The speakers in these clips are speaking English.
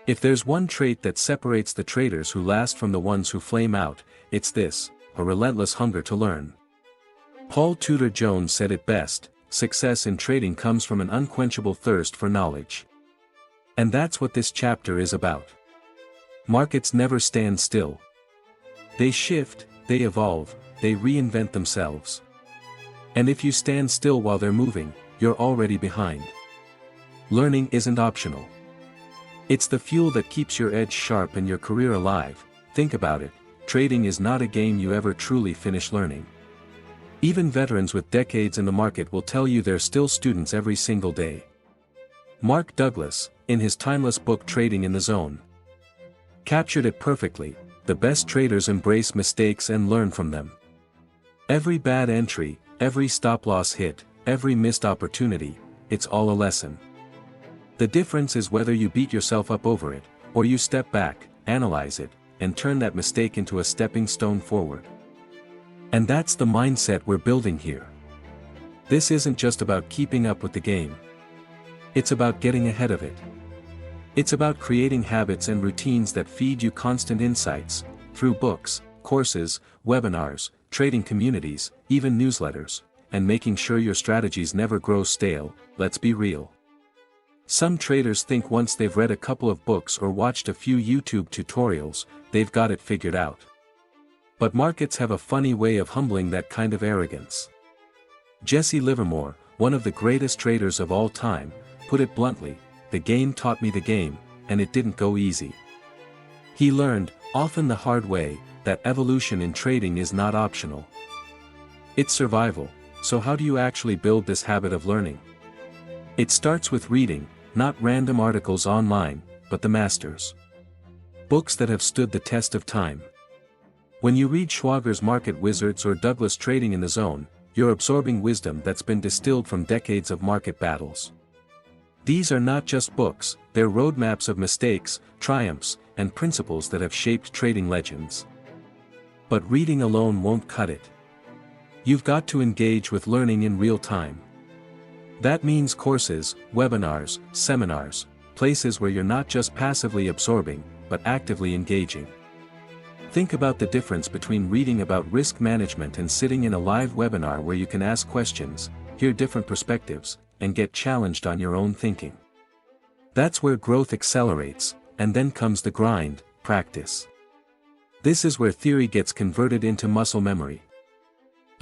If there's one trait that separates the traders who last from the ones who flame out, it's this: a relentless hunger to learn. Paul Tudor Jones said it best: success in trading comes from an unquenchable thirst for knowledge. And that's what this chapter is about. Markets never stand still. They shift, they evolve, they reinvent themselves. And if you stand still while they're moving, you're already behind. Learning isn't optional. It's the fuel that keeps your edge sharp and your career alive. Think about it: trading is not a game you ever truly finish learning. Even veterans with decades in the market will tell you they're still students every single day. Mark Douglas, in his timeless book Trading in the Zone, captured it perfectly: the best traders embrace mistakes and learn from them. Every bad entry, every stop-loss hit, every missed opportunity, it's all a lesson. The difference is whether you beat yourself up over it, or you step back, analyze it, and turn that mistake into a stepping stone forward. And that's the mindset we're building here. This isn't just about keeping up with the game. It's about getting ahead of it. It's about creating habits and routines that feed you constant insights, through books, courses, webinars, trading communities, even newsletters, and making sure your strategies never grow stale. Let's be real. Some traders think once they've read a couple of books or watched a few YouTube tutorials, they've got it figured out. But markets have a funny way of humbling that kind of arrogance. Jesse Livermore, one of the greatest traders of all time, put it bluntly: the game taught me the game, and it didn't go easy. He learned, often the hard way, that evolution in trading is not optional. It's survival. So how do you actually build this habit of learning? It starts with reading, not random articles online, but the masters. Books that have stood the test of time. When you read Schwager's Market Wizards or Douglas Trading in the Zone, you're absorbing wisdom that's been distilled from decades of market battles. These are not just books, they're roadmaps of mistakes, triumphs, and principles that have shaped trading legends. But reading alone won't cut it. You've got to engage with learning in real time. That means courses, webinars, seminars, places where you're not just passively absorbing, but actively engaging. Think about the difference between reading about risk management and sitting in a live webinar where you can ask questions, hear different perspectives, and get challenged on your own thinking. That's where growth accelerates, and then comes the grind: practice. This is where theory gets converted into muscle memory.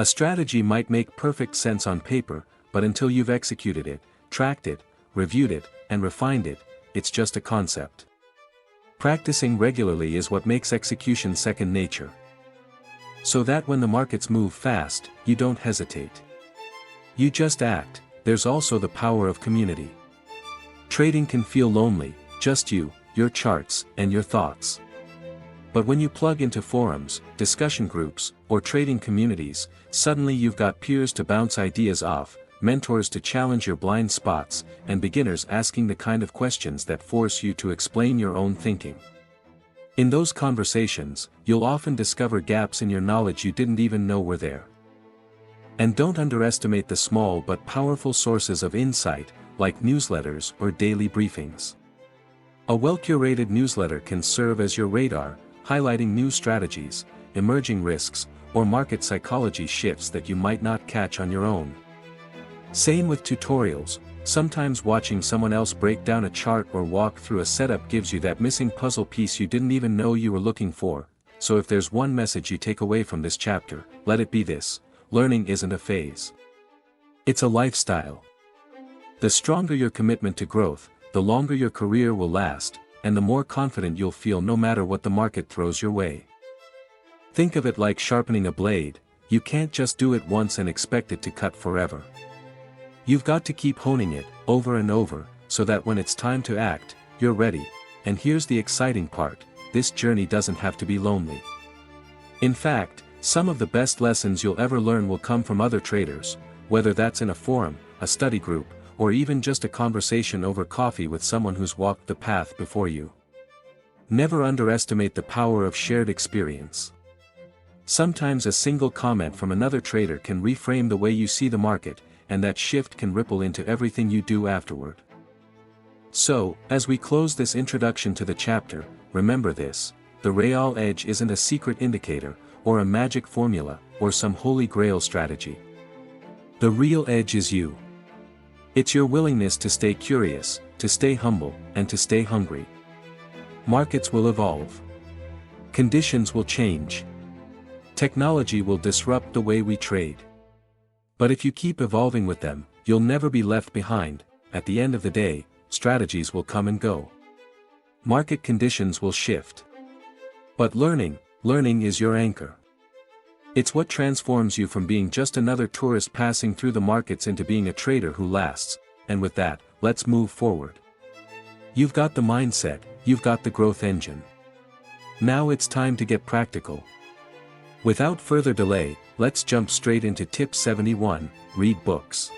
A strategy might make perfect sense on paper, but until you've executed it, tracked it, reviewed it, and refined it, it's just a concept. Practicing regularly is what makes execution second nature. So that when the markets move fast, you don't hesitate. You just act. There's also the power of community. Trading can feel lonely: just you, your charts, and your thoughts. But when you plug into forums, discussion groups, or trading communities, suddenly you've got peers to bounce ideas off, mentors to challenge your blind spots, and beginners asking the kind of questions that force you to explain your own thinking. In those conversations, you'll often discover gaps in your knowledge you didn't even know were there. And don't underestimate the small but powerful sources of insight, like newsletters or daily briefings. A well-curated newsletter can serve as your radar, highlighting new strategies, emerging risks, or market psychology shifts that you might not catch on your own. Same with tutorials. Sometimes watching someone else break down a chart or walk through a setup gives you that missing puzzle piece you didn't even know you were looking for. So if there's one message you take away from this chapter, let it be this: learning isn't a phase. It's a lifestyle. The stronger your commitment to growth, the longer your career will last, and the more confident you'll feel no matter what the market throws your way. Think of it like sharpening a blade: you can't just do it once and expect it to cut forever. You've got to keep honing it, over and over, so that when it's time to act, you're ready. And here's the exciting part: this journey doesn't have to be lonely. In fact, some of the best lessons you'll ever learn will come from other traders, whether that's in a forum, a study group, or even just a conversation over coffee with someone who's walked the path before you. Never underestimate the power of shared experience. Sometimes a single comment from another trader can reframe the way you see the market, and that shift can ripple into everything you do afterward. So, as we close this introduction to the chapter, remember this: the real edge isn't a secret indicator, or a magic formula, or some holy grail strategy. The real edge is you. It's your willingness to stay curious, to stay humble, and to stay hungry. Markets will evolve. Conditions will change. Technology will disrupt the way we trade. But if you keep evolving with them, you'll never be left behind. At the end of the day, strategies will come and go. Market conditions will shift. But learning is your anchor. It's what transforms you from being just another tourist passing through the markets into being a trader who lasts. And with that, let's move forward. You've got the mindset, you've got the growth engine. Now it's time to get practical. Without further delay, let's jump straight into tip 71, read books.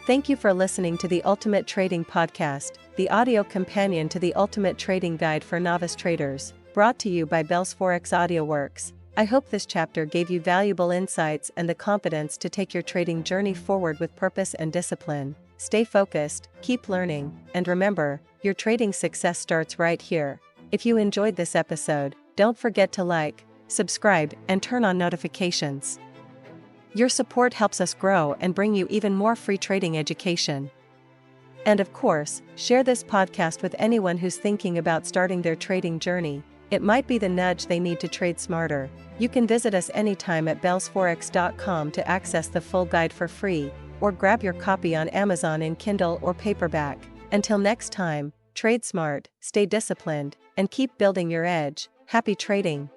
Thank you for listening to the Ultimate Trading Podcast, the audio companion to the Ultimate Trading Guide for Novice Traders, brought to you by Bell's Forex AudioWorks. I hope this chapter gave you valuable insights and the confidence to take your trading journey forward with purpose and discipline. Stay focused, keep learning, and remember, your trading success starts right here. If you enjoyed this episode, don't forget to like, subscribe, and turn on notifications. Your support helps us grow and bring you even more free trading education. And of course, share this podcast with anyone who's thinking about starting their trading journey. It might be the nudge they need to trade smarter. You can visit us anytime at bellsforex.com to access the full guide for free, or grab your copy on Amazon in Kindle or paperback. Until next time, trade smart, stay disciplined, and keep building your edge. Happy trading!